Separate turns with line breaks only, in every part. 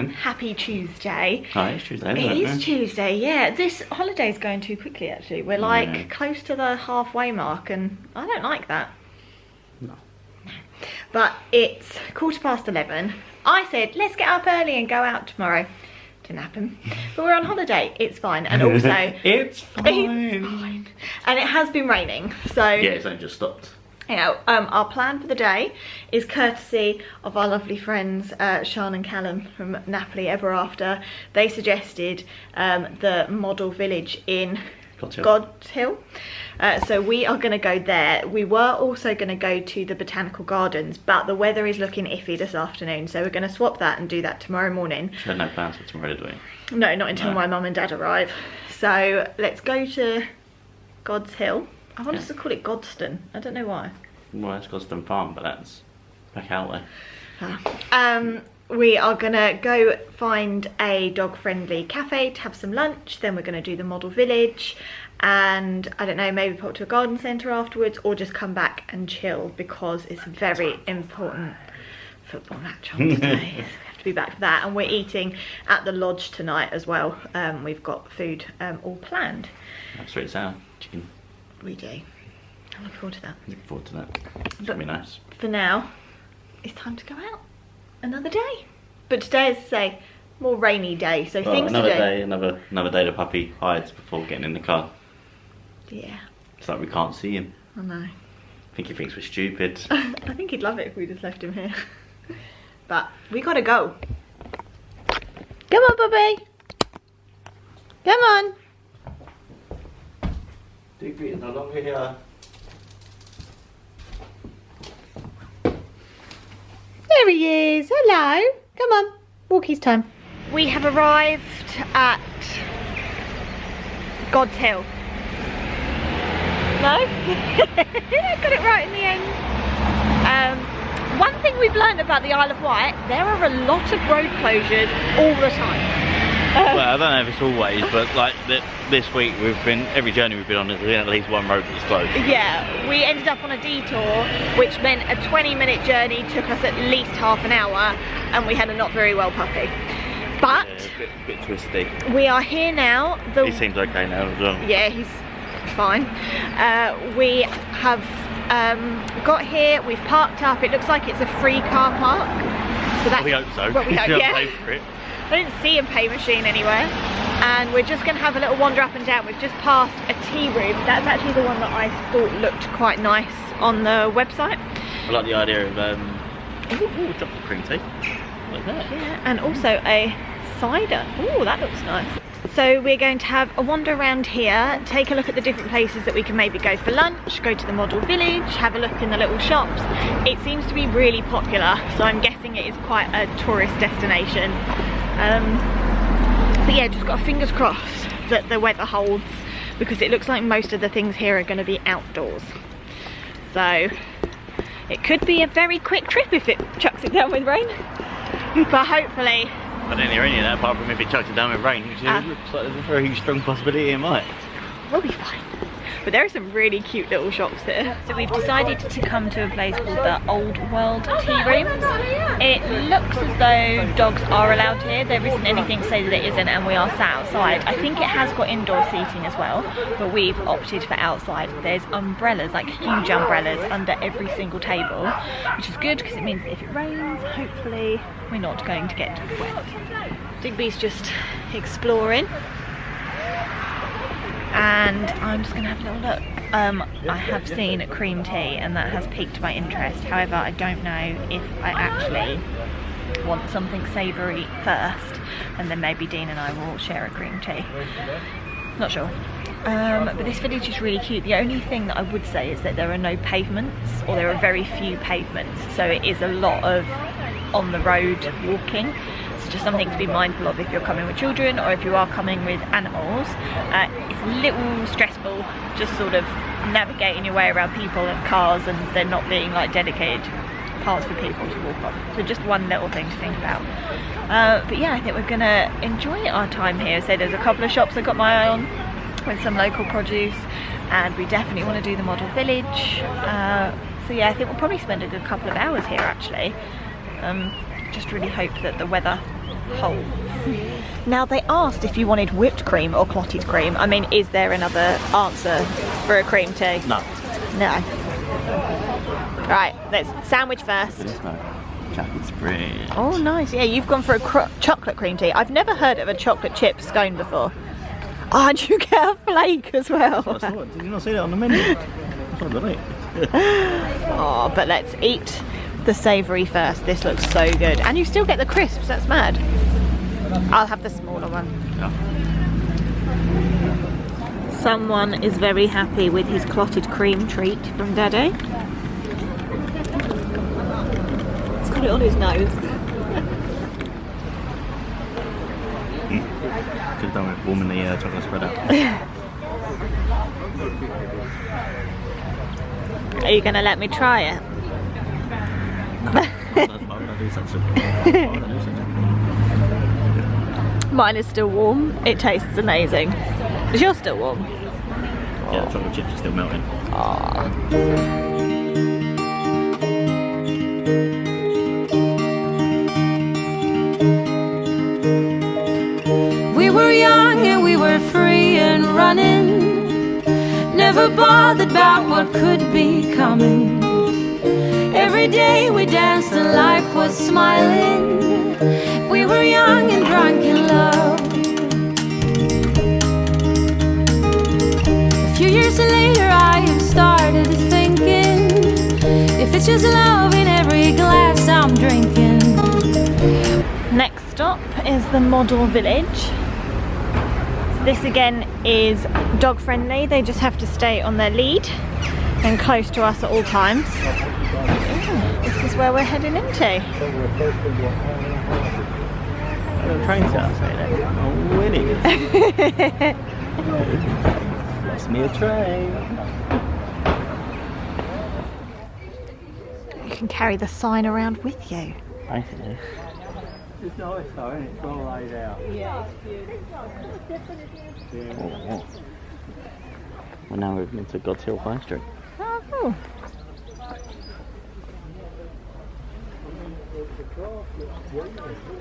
morning.
Happy Tuesday.
Oh, it's Tuesday, isn't
It
it?
is Tuesday, yeah. This holiday's going too quickly, actually. We're like close to the halfway mark, and I don't like that.
No.
But it's 11:15. I said, let's get up early and go out tomorrow. Didn't happen. But we're on holiday. It's fine. And also...
it's fine.
And it has been raining, so...
Yeah, it's only just stopped.
You know, our plan for the day is courtesy of our lovely friends Sian and Callum from Napoli Ever After. They suggested the model village in Godshill. So we are going to go there. We were also going to go to the Botanical Gardens, but the weather is looking iffy this afternoon, so we're going to swap that and do that tomorrow morning.
We had no plans for tomorrow, do we?
No, not until my mum and dad arrive. So let's go to Godshill. I want us to call it Godston. I don't know why.
Well, it's Godston Farm, but that's back out there.
We are gonna go find a dog-friendly cafe to have some lunch. Then we're gonna do the model village, and I don't know, maybe pop to a garden centre afterwards, or just come back and chill because it's a very important football match on today. So we have to be back for that, and we're eating at the lodge tonight as well. We've got food all planned.
That's sweet sour chicken.
We do. I'm looking forward to that.
Looking forward to that. It's gonna be nice.
For now, it's time to go out. Another day. But today is, say, more rainy day, so things to do.
Another day, another day the puppy hides before getting in the car.
Yeah.
It's like we can't see him.
I know.
I think he thinks we're stupid.
I think he'd love it if we just left him here. But we gotta go. Come on, Bobby. Come on.
Digby is no longer here.
There he is. Hello. Come on. Walkie's time. We have arrived at Godshill. No? Got it right in the end. One thing we've learned about the Isle of Wight, there are a lot of road closures all the time.
Well, I don't know if it's always, but like this week every journey we've been on has been at least one road that's closed.
Yeah, we ended up on a detour, which meant a 20-minute journey took us at least half an hour, and we had a not very well puppy. But
yeah, a bit twisty.
We are here now.
He seems okay now as well.
Yeah, he's fine. We have got here, we've parked up. It looks like it's a free car park. So that's,
we hope so.
Well, we hope, yeah.
Pay for it.
I didn't see a pay machine anywhere, and we're just going to have a little wander up and down. We've just passed a tea room. That's actually the one that I thought looked quite nice on the website.
I like the idea of chocolate cream tea, like that.
Yeah, and also a cider. Oh, that looks nice. So we're going to have a wander around here, take a look at the different places that we can maybe go for lunch, go to the model village, have a look in the little shops. It seems to be really popular, so I'm guessing it is quite a tourist destination. But yeah, just got fingers crossed that the weather holds, because it looks like most of the things here are going to be outdoors. So it could be a very quick trip if it chucks it down with rain, but hopefully.
I don't hear any of that apart from if it chucks it down with rain, which looks like there's a very strong possibility it might.
We'll be fine. But there are some really cute little shops here. So we've decided to come to a place called the Old World Tea Rooms. It looks as though dogs are allowed here. There isn't anything to say that it isn't, and we are sat outside. I think it has got indoor seating as well, but we've opted for outside. There's umbrellas, like huge umbrellas, under every single table, which is good because it means that if it rains, hopefully we're not going to get wet. Digby's just exploring. And I'm just going to have a little look. I have seen cream tea and that has piqued my interest. However, I don't know if I actually want something savoury first, and then maybe Dean and I will share a cream tea. Not sure. But this village is really cute. The only thing that I would say is that there are no pavements, or there are very few pavements. So it is a lot of on the road walking. Just something to be mindful of if you're coming with children, or if you are coming with animals. It's a little stressful just sort of navigating your way around people and cars, and there not being like dedicated paths for people to walk on. So just one little thing to think about. But yeah, I think we're gonna enjoy our time here. So there's a couple of shops I got my eye on with some local produce, and we definitely want to do the model village. So yeah, I think we'll probably spend a good couple of hours here actually. Just really hope that the weather holds. Now they asked if you wanted whipped cream or clotted cream. I mean, is there another answer for a cream tea?
No.
No. Right, let's sandwich first.
Chocolate spread.
Oh, nice. Yeah, you've gone for a chocolate cream tea. I've never heard of a chocolate chip scone before. Oh, and you get a flake as well.
Did you not see that on the menu?
Oh, but let's eat the savoury first. This looks so good. And you still get the crisps, that's mad. I'll have the smaller one.
Yeah.
Someone is very happy with his clotted cream treat from Daddy. He's got it on his nose.
Could have done with warming the chocolate spread out.
Are you going to let me try it? Mine is still warm. It tastes amazing. Is yours still warm?
Yeah, the chocolate chips are still melting.
Aww.
We were young and we were free and running, never bothered about what could be coming. Every day we danced and life was smiling. We were young and drunk in love. A few years later I have started thinking, if it's just love in every glass I'm drinking.
Next stop is the model village. This again is dog friendly. They just have to stay on their lead and close to us at all times. Ooh, this is where we're heading into.
The train's outside there. Oh, it is. That's me a train.
You can carry the sign around with you.
Basically. It's nice though, isn't it? It's well laid out. Yeah, it's beautiful. Oh. Well, now we're into Godshill High Street.
Oh, cool.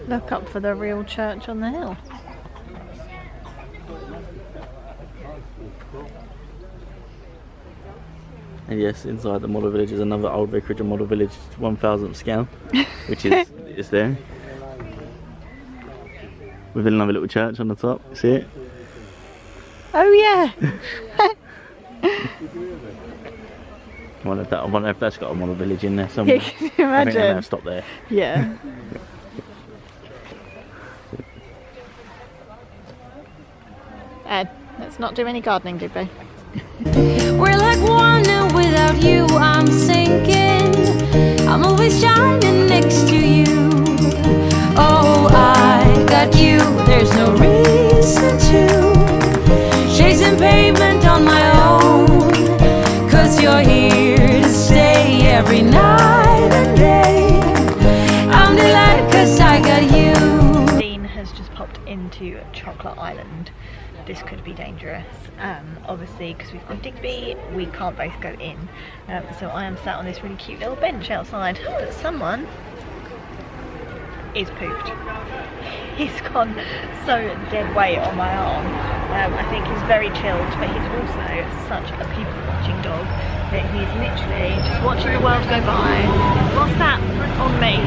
Look up for the real church on the hill.
And yes, inside the model village is another old vicarage and model village 1000th scale, which is there. With another little church on the top, see it?
Oh yeah!
I wonder if that's got a model village in there somewhere.
Yeah, can you imagine?
I think they may have stopped there.
Yeah. Ed, let's not do any gardening, Digby.
We're like one and without you I'm sinking. I'm always shining next to you. Oh, I got you, there's no reason to chasing pavement on my own, 'cause you're here to stay every night and day. I'm delighted 'cause I got you.
Dean has just popped into Chocolate Island. This could be dangerous. Obviously, because we've got Digby, we can't both go in. So I am sat on this really cute little bench outside, but someone is pooped. He's gone so dead weight on my arm. I think he's very chilled, but he's also such a people-watching dog that he's literally just watching the world go by. What's that on me?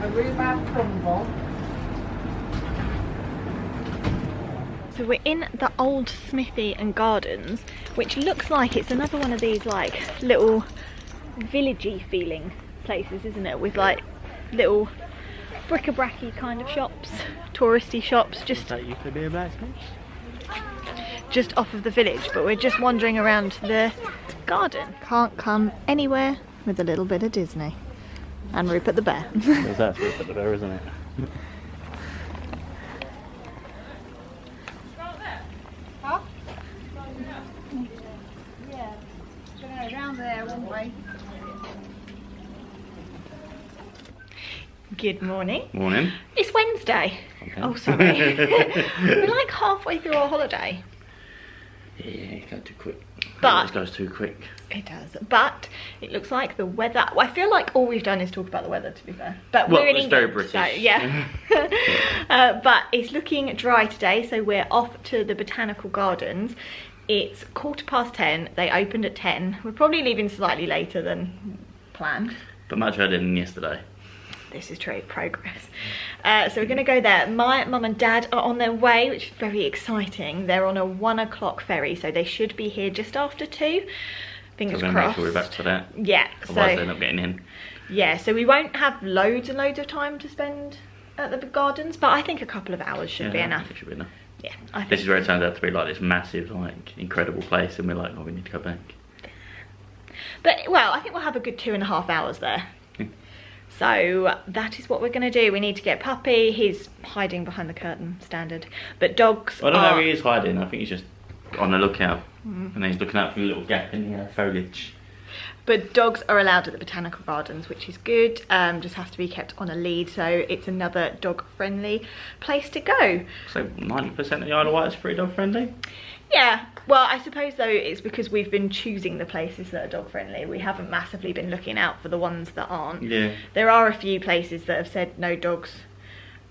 A rhubarb crumble.
So we're in the old smithy and gardens, which looks like it's another one of these like little villagey feeling places, isn't it? With like little bric-a-bracy kind of shops, touristy shops, just
That used to be a blacksmith.
just off of the village, but we're just wandering around the garden. Can't come anywhere with a little bit of Disney. And Rupert the bear.
Because that's Rupert the bear, isn't it?
Around there one way.
Good morning.
Morning.
It's Wednesday.
Okay.
Oh, sorry. We're like halfway through our holiday.
Yeah, go too quick.
But
it goes too quick.
it does. But it looks like the weather. Well, I feel like all we've done is talk about the weather, to be fair. But
Well,
we're in
it's
England,
very British.
so yeah. But it's looking dry today, so we're off to the Botanical Gardens. It's 10:15. They opened at 10. We're probably leaving slightly later than planned.
But much earlier than yesterday.
This is true, progress. So we're going to go there. My mum and dad are on their way, which is very exciting. They're on a 1 o'clock ferry, so they should be here just after 2. Fingers
So we're going to make
crossed.
sure we're back for that.
Yeah.
Otherwise they're not getting in.
Yeah, so we won't have loads and loads of time to spend at the gardens, but I think a couple of hours should be enough.
It should be enough.
Yeah, I think
This is where it turns out to be like this massive, like, incredible place, and we're like, oh, we need to go back.
But, well, I think we'll have a good 2.5 hours there. So that is what we're going to do. We need to get Puppy. He's hiding behind the curtain, standard. But dogs
I don't know where he is hiding. I think he's just on the lookout. And then he's looking out for a little gap in the foliage.
But dogs are allowed at the Botanical Gardens, which is good. Just has to be kept on a lead, so it's another dog-friendly place to go.
So 90% of the Isle of Wight is pretty dog friendly.
Yeah, well, I suppose though it's because we've been choosing the places that are dog friendly. We haven't massively been looking out for the ones that aren't.
Yeah.
There are a few places that have said no dogs,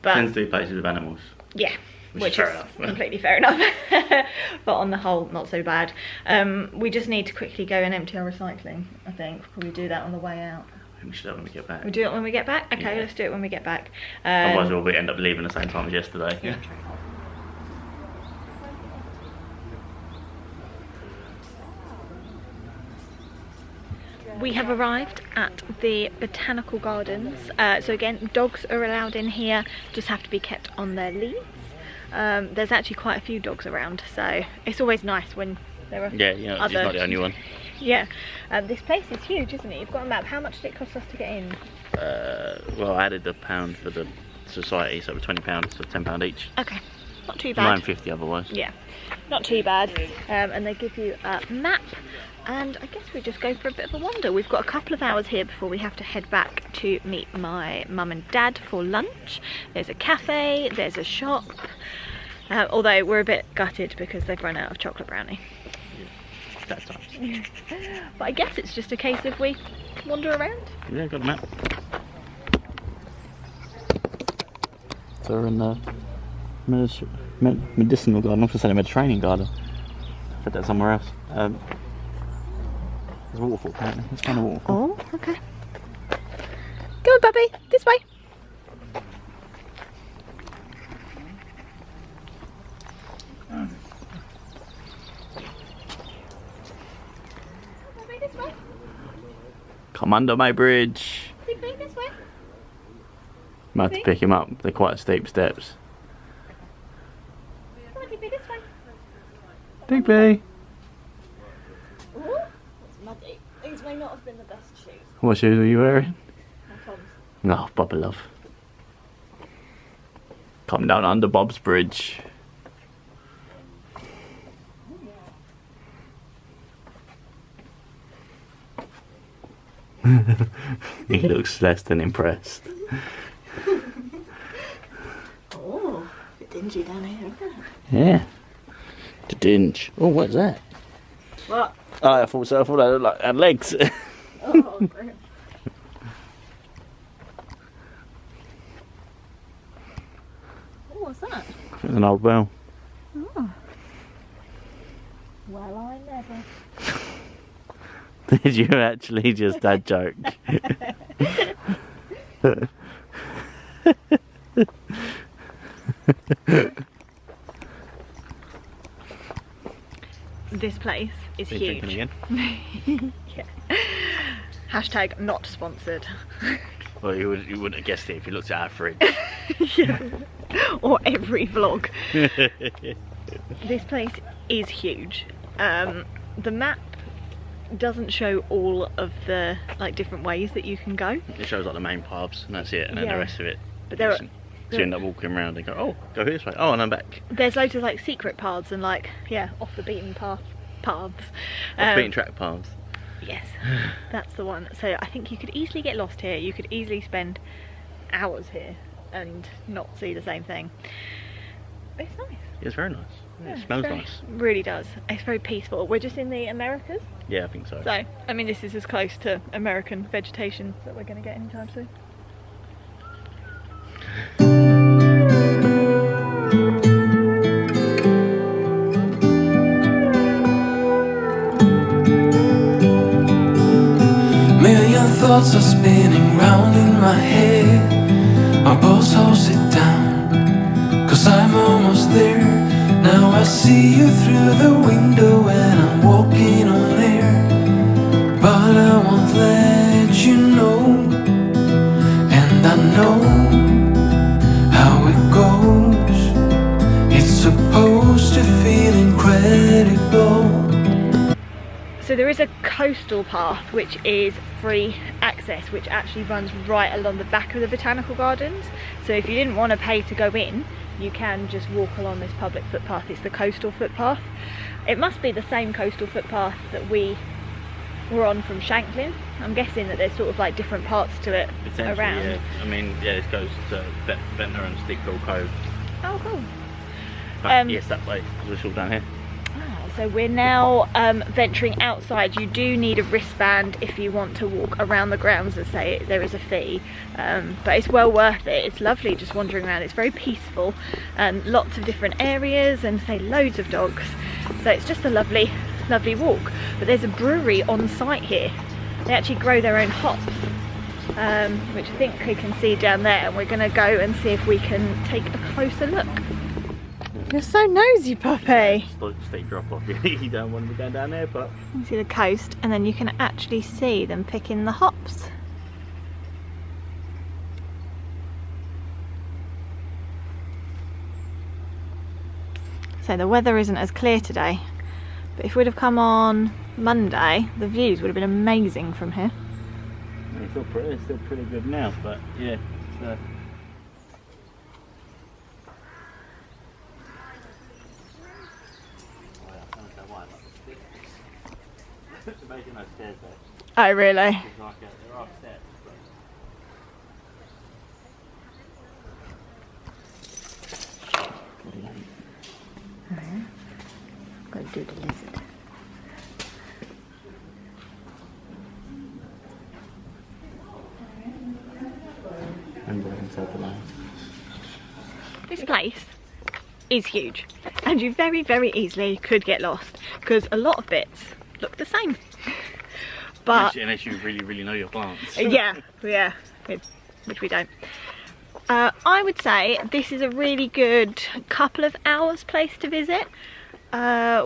but
Tends to be places with animals.
yeah,
Which is fair enough.
completely fair enough. But on the whole, not so bad. We just need to quickly go and empty our recycling. I think we'll probably do that on the way out.
We should do it when we get back.
We'll do it when we get back. Okay,
Yeah.
let's do it when we get back.
Otherwise we'll end up leaving the same time as yesterday.
Yeah. We have arrived at the Botanical Gardens. So again, dogs are allowed in here, just have to be kept on their leads. There's actually quite a few dogs around, so it's always nice when there are
Yeah, you know,
other...
he's not the only one.
Yeah, this place is huge, isn't it? You've got a map. How much did it cost us to get in?
Well, I added the pound for the society, so it was £20, so £10 each.
Okay, not too bad.
£9.50 otherwise.
Yeah, not too bad. And they give you a map. And I guess we just go for a bit of a wander. We've got a couple of hours here before we have to head back to meet my mum and dad for lunch. There's a cafe, there's a shop. Although we're a bit gutted because they've run out of chocolate brownie.
That's nice.
But I guess it's just a case of we wander around.
Yeah, got a map. So we're in the medicinal garden. I'm going to say the Mediterranean garden. I put that somewhere else. There's a waterfall apparently. Let's find a waterfall.
Oh, okay. Go on, Bubby, this way. Bubby, this way.
Come under my bridge.
Digby, this way.
Might have to pick him up. They're quite steep steps.
Come on, Digby, this way.
Digby.
Ooh, it's muddy. These may not have been the best shoes.
What shoes are you wearing?
My Tom's.
No, Bubba love. Come down under Bob's bridge. He looks less than impressed.
Oh, a bit dingy down here, isn't it?
Yeah. The dinge. Oh, what's that?
What?
Oh, I thought so. I thought that looked like had legs.
Oh, great. Oh, what's that?
It's an old bell.
Oh. Well, I never.
Did you actually just that joke?
This place is
Are you
huge.
drinking
Yeah. Hashtag not sponsored.
Well, you wouldn't have guessed it if you looked at our fridge.
Yeah. Or every vlog. This place is huge. The map doesn't show all of the different ways that you can go.
It shows like the main pubs and that's it, and then
Yeah.
the rest of it.
But there are,
So you end up walking around and go, oh, go this way. Oh, and I'm back.
there's loads of secret paths and off the beaten paths.
Beaten track paths.
Yes, that's the one. So I think you could easily get lost here. You could easily spend hours here and not see the same thing. But it's nice.
It's very nice. It smells nice.
Really does. It's very peaceful. We're just in the Americas.
Yeah, I think so.
So, I mean, this is as close to American vegetation that we're going to get anytime soon.
Million thoughts are spinning round in my head. My pulse holds it down, 'cause I'm almost there. Now I see you through the window and I'm walking on air. But I won't let you know, and I know how it goes. It's supposed to feel incredible.
So there is a coastal path which is free access, which actually runs right along the back of the Botanical Gardens. So if you didn't want to pay to go in, you can just walk along this public footpath. It's the coastal footpath. It must be the same coastal footpath that we were on from Shanklin. I'm guessing that there's sort of like different parts to it around.
Yeah. I mean, yeah, this goes to Ventnor and Stigville Cove.
Oh, cool.
But yes, that way, because it's all down here.
So we're now venturing outside. You do need a wristband if you want to walk around the grounds, and say there is a fee, but it's well worth it. It's lovely just wandering around. It's very peaceful, and lots of different areas, and say loads of dogs. So it's just a lovely walk. But there's a brewery on site here. They actually grow their own hops, which I think we can see down there, and we're going to go and see if we can take a closer look. You're so nosy, puppy.
Steep drop off. You don't want to be going down there, but
you see the coast, and then you can actually see them picking the hops. So the weather isn't as clear today, but if we'd have come on Monday, the views would have been amazing from here.
It's still pretty good now, but yeah. Amazing those stairs there.
Oh, really?
There are steps,
Got to do the lizard.
And we're inside the line.
This place is huge, and you very, very easily could get lost, because a lot of bits look the same. But
unless you really know your plants.
yeah, which we don't. I would say this is a really good couple of hours place to visit.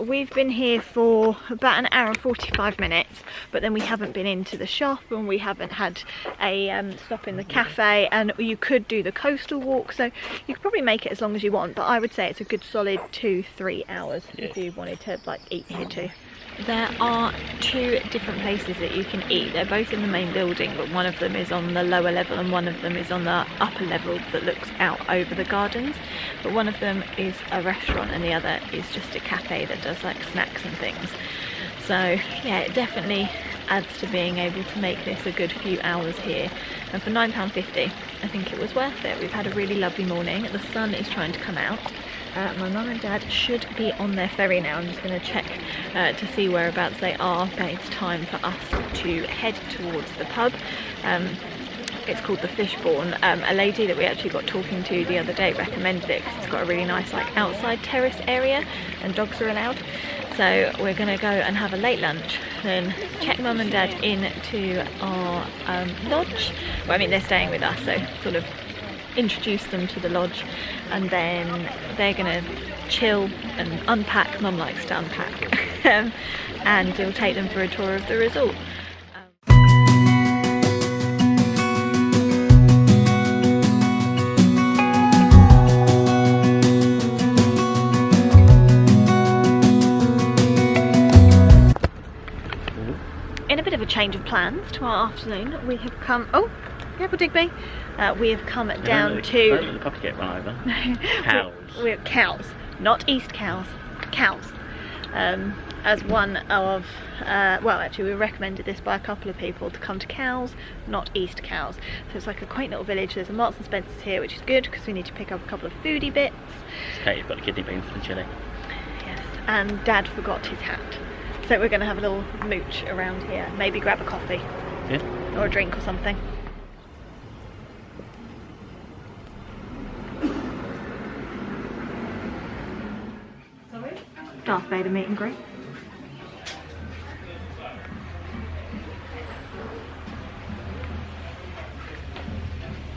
We've been here for about an hour and 45 minutes, but then we haven't been into the shop, and we haven't had a stop in the cafe, and you could do the coastal walk, so you could probably make it as long as you want, but I would say it's a good solid 2-3 hours if you wanted to like eat here too. There are two different places that you can eat. They're both in the main building, but one of them is on the lower level and one of them is on the upper level that looks out over the gardens. But one of them is a restaurant and the other is just a cafe that does like snacks and things. So yeah, it definitely adds to being able to make this a good few hours here. And for £9.50, I think it was worth it. We've had a really lovely morning. The sun is trying to come out. My mum and dad should be on their ferry now. I'm just going to check to see whereabouts they are, but it's time for us to head towards the pub. It's called the Fishbourne. A lady that we actually got talking to the other day recommended it because it's got a really nice like outside terrace area and dogs are allowed. So we're going to go and have a late lunch, then check mum and dad into our lodge. Well, I mean, they're staying with us, so sort of introduce them to the lodge, and then they're gonna chill and unpack. Mum likes to unpack. And we'll take them for a tour of the resort. In a bit of a change of plans to our afternoon, we have come, oh, careful Digby, we have come down to...
Don't let the puppy get run over. Cows.
We're cows, not East cows, cows. As one of, well actually we were recommended this by a couple of people to come to Cows, not East Cows. So it's like a quaint little village. There's a Marks and Spencer's here, which is good because we need to pick up a couple of foodie bits.
Okay, you've got the kidney beans for the chilli.
and Dad forgot his hat. So we're going to have a little mooch around here, maybe grab a coffee.
Yeah.
Or a drink or something. Darth Vader meet and greet.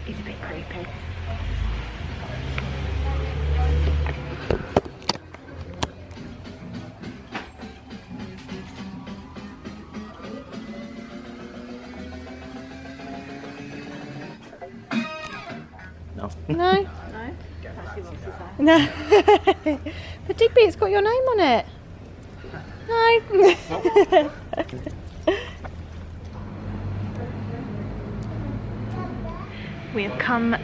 He's a bit creepy.
No.
No? No. But Digby, it's got your name on it. No. We have come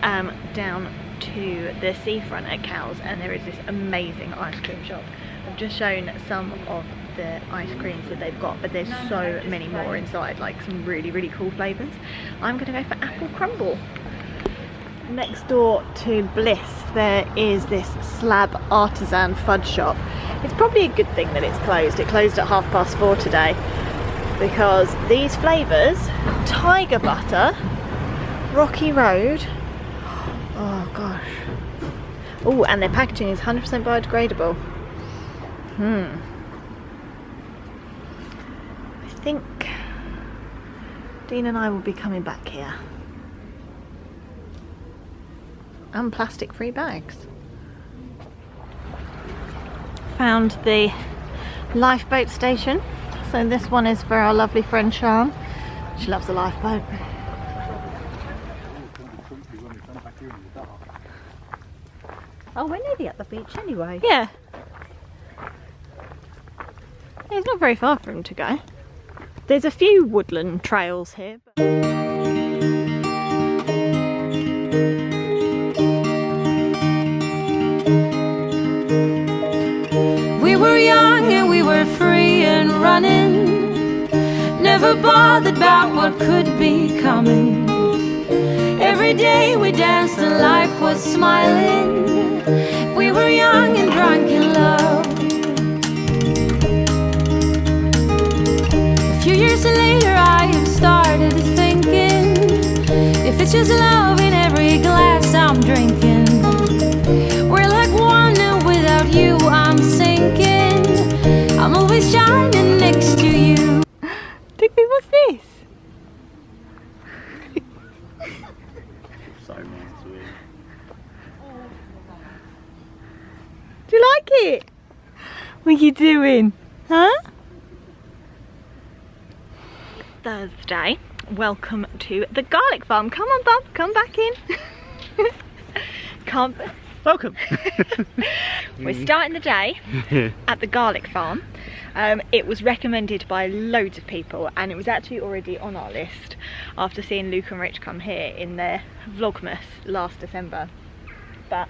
down to the seafront at Cowes, and there is this amazing ice cream shop. I've just shown some of the ice creams that they've got, but there's so many more inside, like some really cool flavours. I'm going to go for apple crumble. Next door to Bliss there is this slab artisan fudge shop. It's probably a good thing that it's closed. It closed at 4:30 today because these flavours, tiger butter, Rocky Road, oh gosh, oh, and their packaging is 100% biodegradable. I think Dean and I will be coming back here. And plastic free bags. Found the lifeboat station. So this one is for our lovely friend Sian. She loves a lifeboat.
Oh, we're nearly at the beach anyway.
Yeah. It's not very far for him to go. There's a few woodland trails here.
We were young and we were free and running, never bothered about what could be coming. Every day we danced and life was smiling. We were young and drunk in love. A few years later I have started thinking, if it's just love in every glass I'm drinking, we're like one and without you I'm sinking. I'm always shining next to you.
Digby, what's this?
So nice, weird.
Do you like it? What are you doing? Huh? Thursday. Welcome to the garlic farm. Come on, Bob. Come back in. Come.
Welcome.
We're starting the day at the garlic farm. It was recommended by loads of people, and it was actually already on our list after seeing Luke and Rich come here in their Vlogmas last December. But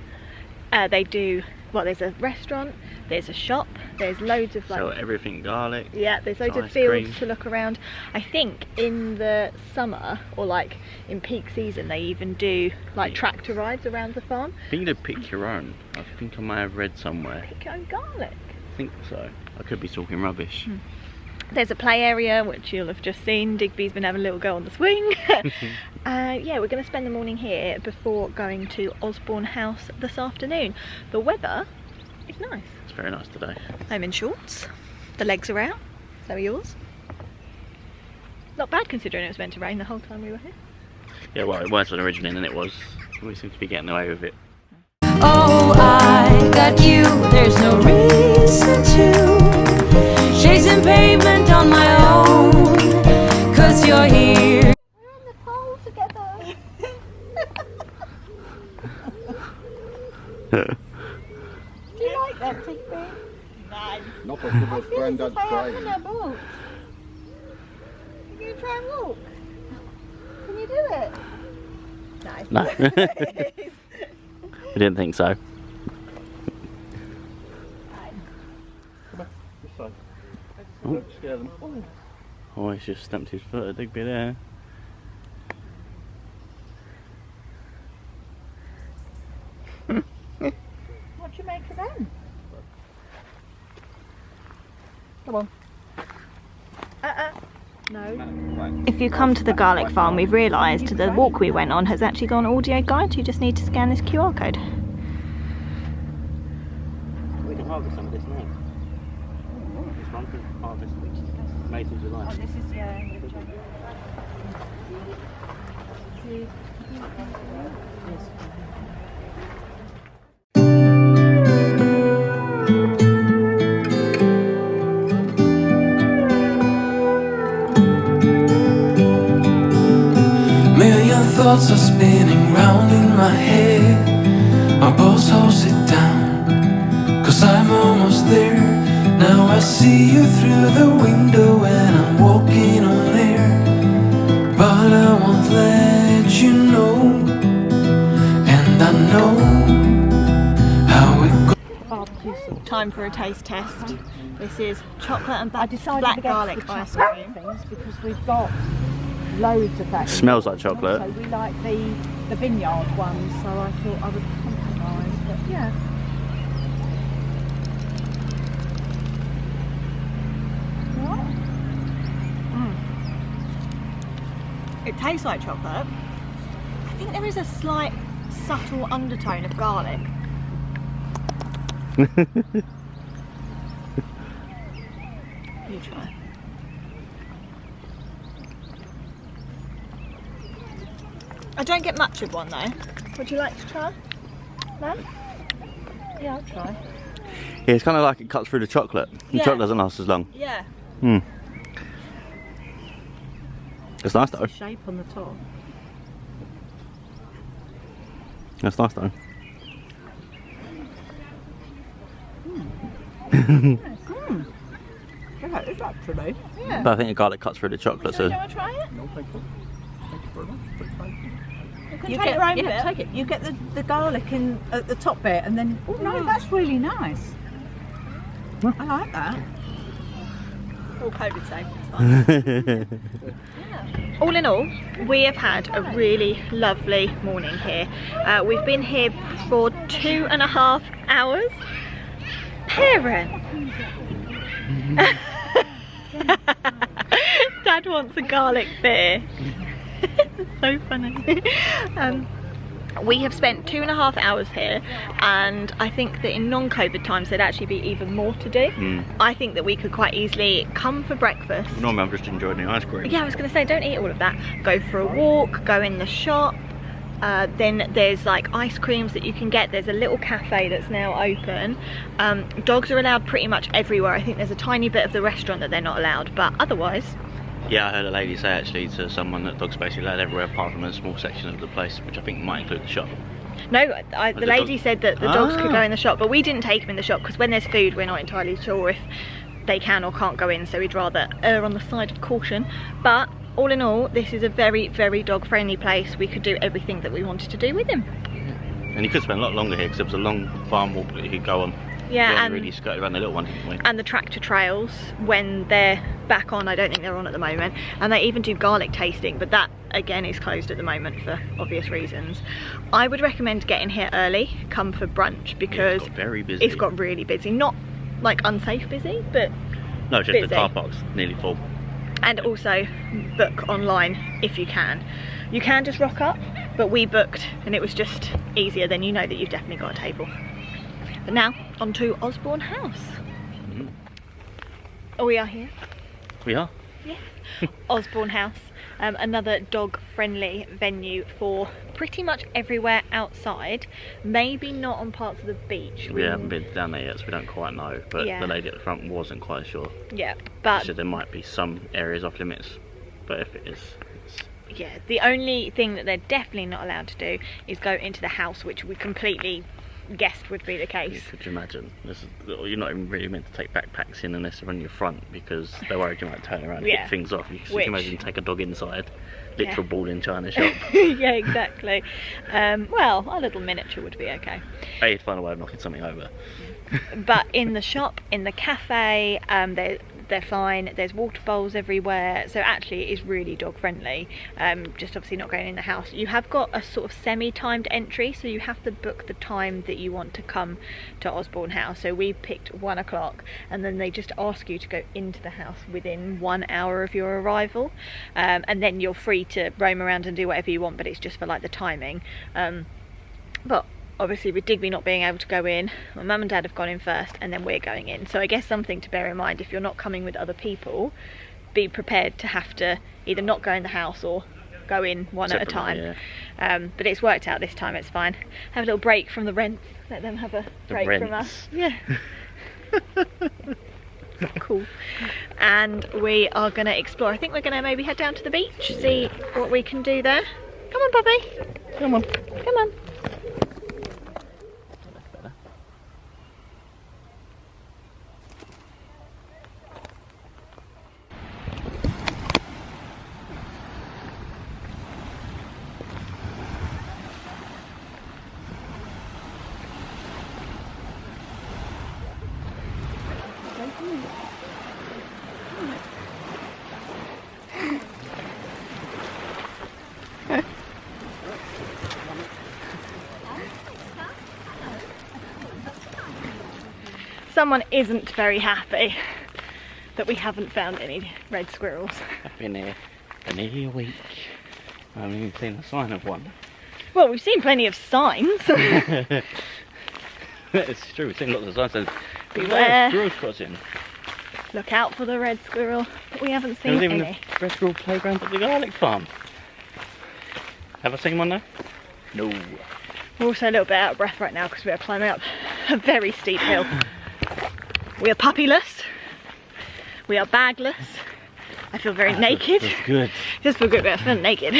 they do, well, there's a restaurant, there's a shop, there's loads of like...
So everything garlic.
Yeah, there's loads of
ice
fields
cream
to look around. I think in the summer, or like in peak season, they even do like tractor rides around the farm.
I think you could pick your own. I think I may have read somewhere.
Pick your own garlic.
I think so. I could be talking rubbish.
There's a play area, which you'll have just seen. Digby's been having a little go on the swing. Yeah, we're going to spend the morning here before going to Osborne House this afternoon. The weather is nice.
It's very nice today.
I'm in shorts. The legs are out. So are yours. Not bad considering it was meant to rain the whole time we were here.
Yeah, well, it was originally, and then it was. We seem to be getting away with it.
Oh, I got you, there's no reason to chasing pavement on my own, 'cause you're here.
We're on the pole together. Do you like that, Digby? No.
Not as good as Grandad's
I
crying.
on a boat. You gonna try and walk? Can you do it?
No. We didn't think so.
Don't scare them.
Oh, he's just stamped his foot at Digby there.
What do you make of them? Come on. No.
If you come to the garlic farm, we've realised the walk we went on has actually got an audio guide. You just need to scan this QR code.
We can harvest some of this now. This one can harvest May to July.
Oh, this is, yeah.
Million thoughts are spinning round in my head. My pulse holds it down, 'cause I'm almost there. Now I see you through the window and I'm walking on air. But I won't let you know, and I know how it goes.
Time for a taste test. This is chocolate and
I decided
black
to go
garlic
for the
ice
chocolate
cream.
things because we've got loads of that.
Smells like chocolate.
So we like the vineyard ones, so I thought I would compromise, but yeah.
It tastes like chocolate. I think there is a slight subtle undertone of garlic. You try. I don't get much of one though. Would you like to try? No? Yeah, I'll try.
Yeah, it's kind of like it cuts through the chocolate. The
Yeah.
chocolate doesn't last as long.
Yeah.
It's nice though.
Shape on the top.
It's nice though.
Yeah, it is actually.
Yeah.
But I think the garlic cuts through the chocolate,
Do you
so
want to try it?
No, thank you. Thank you very much.
You can
You
take
get,
your own
yeah,
bit.
take it. You get the garlic in at the top bit, and then oh no, that's really nice. I like that.
All COVID safe, it's fine. Yeah. All in all, we have had a really lovely morning here. We've been here for 2.5 hours. Parent! Dad wants a garlic beer. So funny. We have spent 2.5 hours here, and I think that in non-COVID times there'd actually be even more to do. I think that we could quite easily come for breakfast.
normally I'm just enjoying the ice cream.
Yeah, I was going to say, don't eat all of that. Go for a walk, go in the shop. Then there's like ice creams that you can get. There's a little cafe that's now open. Dogs are allowed pretty much everywhere. I think there's a tiny bit of the restaurant that they're not allowed, but otherwise.
Yeah, I heard a lady say actually to someone that dogs basically allowed everywhere apart from a small section of the place, which I think might include the shop.
No, the lady
dog-
said that the dogs could go in the shop, but we didn't take them in the shop because when there's food we're not entirely sure if they can or can't go in, so we'd rather err on the side of caution. But all in all, this is a very, very dog friendly place. We could do everything that we wanted to do with him.
And you could spend a lot longer here because there was a long farm walk that you could go on.
Yeah,
We
and
only really skirted around the little one, didn't we?
and the tractor trails, when they're back on, I don't think they're on at the moment, and they even do garlic tasting, but that again is closed at the moment for obvious reasons. I would recommend getting here early, come for brunch, because
It's got very busy.
it's got really busy. Not like unsafe busy, but
No, just
busy.
the car park's nearly full.
and also book online if you can. You can just rock up, but we booked and it was just easier, then you know that you've definitely got a table. But now on to Osborne House. Oh, we are here.
We are.
Yeah. Osborne House, another dog friendly venue for pretty much everywhere outside, maybe not on parts of the beach.
We haven't been down there yet, so we don't quite know, but
Yeah.
the lady at the front wasn't quite sure.
Yeah,
She
but
said there might be some areas off limits, but if it is, it's...
yeah, the only thing that they're definitely not allowed to do is go into the house, which we completely guessed would be the case.
Could you imagine? You're not even really meant to take backpacks in unless they're on your front because they're worried you might turn around and
Yeah.
hit things off. You
Which-
can imagine take a dog inside,
Yeah.
literal ball in China shop.
Yeah, exactly. Well, a little miniature would be okay.
You'd find a way of knocking something over.
But in the shop, in the cafe, they're fine. There's water bowls everywhere, so actually it is really dog friendly. Just obviously not going in the house. You have got a sort of semi-timed entry, so you have to book the time that you want to come to Osborne House. So we picked 1 o'clock, and then they just ask you to go into the house within 1 hour of your arrival, and then you're free to roam around and do whatever you want, but it's just for like the timing. But obviously with Digby not being able to go in, my mum and dad have gone in first and then we're going in. So I guess something to bear in mind, if you're not coming with other people, be prepared to have to either not go in the house or go in one at a time. Yeah. But it's worked out this time, it's fine. Have a little break from the rents, let them have a break from us. Yeah. Cool. And we are going to explore. I think we're going to maybe head down to the beach, see what we can do there. Come on, puppy.
Come on.
Come on. Someone isn't very happy that we haven't found any red squirrels.
I've been here for nearly a week. I haven't even seen a sign of one.
Well, we've seen plenty of signs.
It's true, we've seen lots of signs.
Beware.
Squirrels crossing.
Look out for the red squirrel, but we haven't seen
There was even
any.
a red squirrel playground at the garlic farm. Have I seen one though? No.
We're also a little bit out of breath right now because we are climbing up a very steep hill. We are puppyless. We are bagless. I feel very naked.
That's good.
Just feel good, but I feel naked.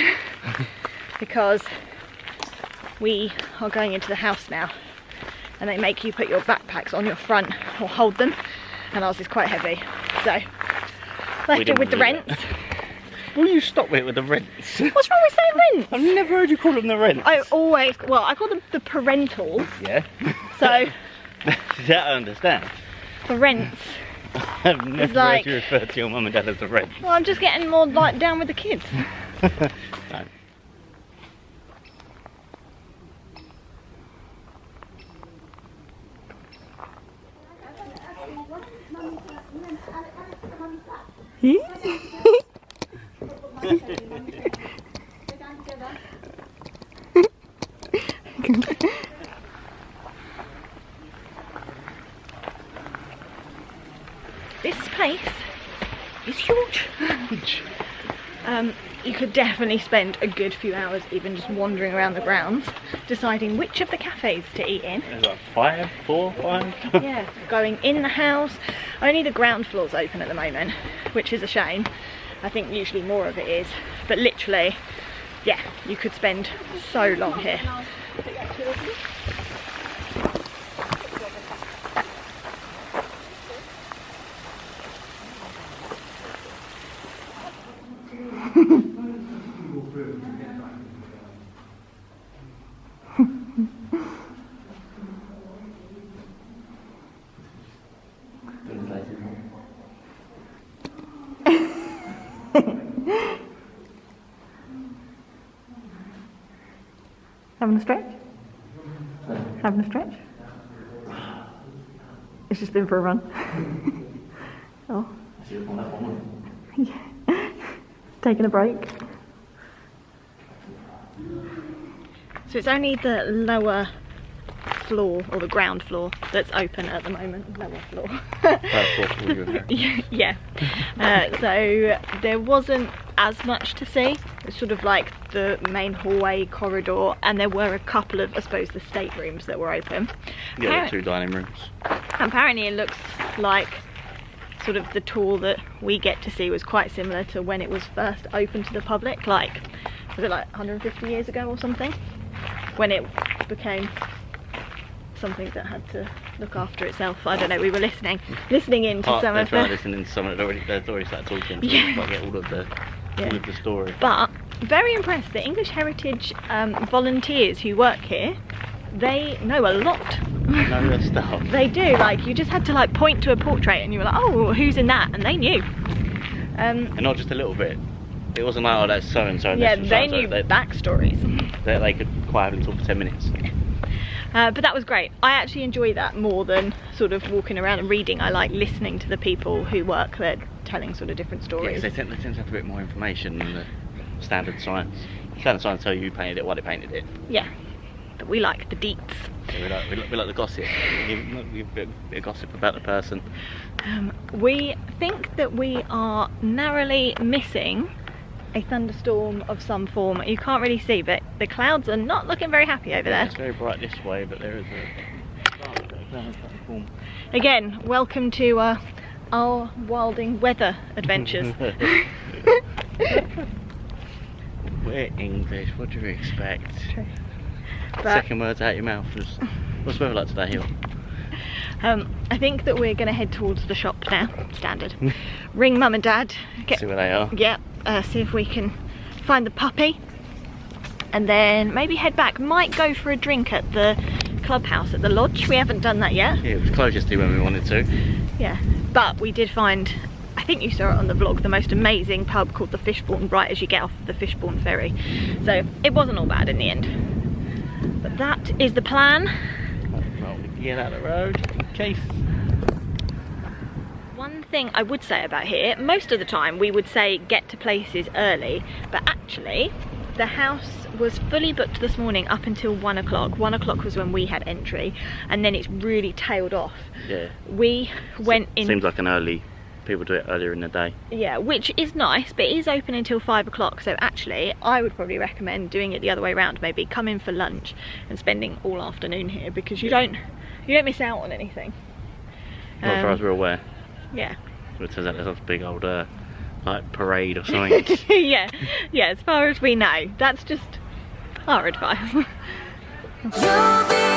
Because we are going into the house now. And they make you put your backpacks on your front or hold them. And ours is quite heavy. So, left it with the rents.
Will you stop it with the rents?
What's wrong with saying rents?
I've never heard you call them the rents.
I always, well, I call them the parentals.
Yeah.
So,
That I understand.
the rents.
I've never
like,
heard you refer to your mum and dad as the rents.
Well, I'm just getting more like down with the kids.
No.
This place is huge. You could definitely spend a good few hours even just wandering around the grounds, deciding which of the cafes to eat in.
There's like 4, 5.
Yeah, going in the house. Only the ground floor's open at the moment, which is a shame. I think usually more of it is, but literally, yeah, you could spend so long here. Having a stretch? Having a stretch? It's just been for a run. Oh. Yeah. Taking a break. So it's only the lower floor, or the ground floor, that's open at the moment. Lower floor. Yeah. So there wasn't as much to see. It's sort of like the main hallway corridor, and there were a couple of, I suppose, the staterooms that were open.
Yeah, the 2 dining rooms.
Apparently it looks like sort of the tour that we get to see was quite similar to when it was first open to the public, like, was it like 150 years ago or something? When it became something that had to look after itself. I don't know, we were listening in to some of the...
listening to someone that's already started talking, so
Yeah.
I get all of the story.
But very impressed, the English Heritage volunteers who work here, they know a lot
know their stuff.
They do, like you just had to like point to a portrait and you were like, oh, who's in that? And they knew.
And not just a little bit. It wasn't like, oh, that's so and so.
Yeah, they knew backstories.
They could quite have them talk for 10 minutes.
But that was great. I actually enjoy that more than sort of walking around and reading. I like listening to the people who work there telling sort of different stories.
Yeah, they tend to have a bit more information than the standard signs. Standard signs tell you who painted it, why they painted it.
Yeah, but we like the deets.
Yeah, we like the gossip. Give a bit of gossip about the person.
We think that we are narrowly missing a thunderstorm of some form. You can't really see, but the clouds are not looking very happy over there.
It's very bright this way, but there is a form.
Again, welcome to our wilding weather adventures.
We're English, what do you expect?
True. But,
Second words out your mouth was, what's the weather like today, Hill?
I think that we're going to head towards the shop now, standard. Ring mum and dad.
See where they are.
Yeah, see if we can find the puppy. And then maybe head back. Might go for a drink at the clubhouse at the lodge. We haven't done that yet.
Yeah, it was closest to when we wanted to.
Yeah, but we did find, I think you saw it on the vlog, the most amazing pub called the Fishbourne right as you get off the Fishbourne ferry. So it wasn't all bad in the end. But that is the plan.
Well, we can get out of the road in case.
One thing I would say about here, most of the time we would say get to places early, but actually the house was fully booked this morning up until 1 o'clock. 1 o'clock was when we had entry, and then it's really tailed off.
Yeah.
We went in.
Seems like an early, people do it earlier in the day.
Yeah, which is nice, but it is open until 5 o'clock. So actually, I would probably recommend doing it the other way around. Maybe come in for lunch and spending all afternoon here, because you don't miss out on anything.
Well, as far as we're aware.
Yeah.
So it turns out there's a big old like parade or something.
yeah, as far as we know. That's just our advice.
You'll be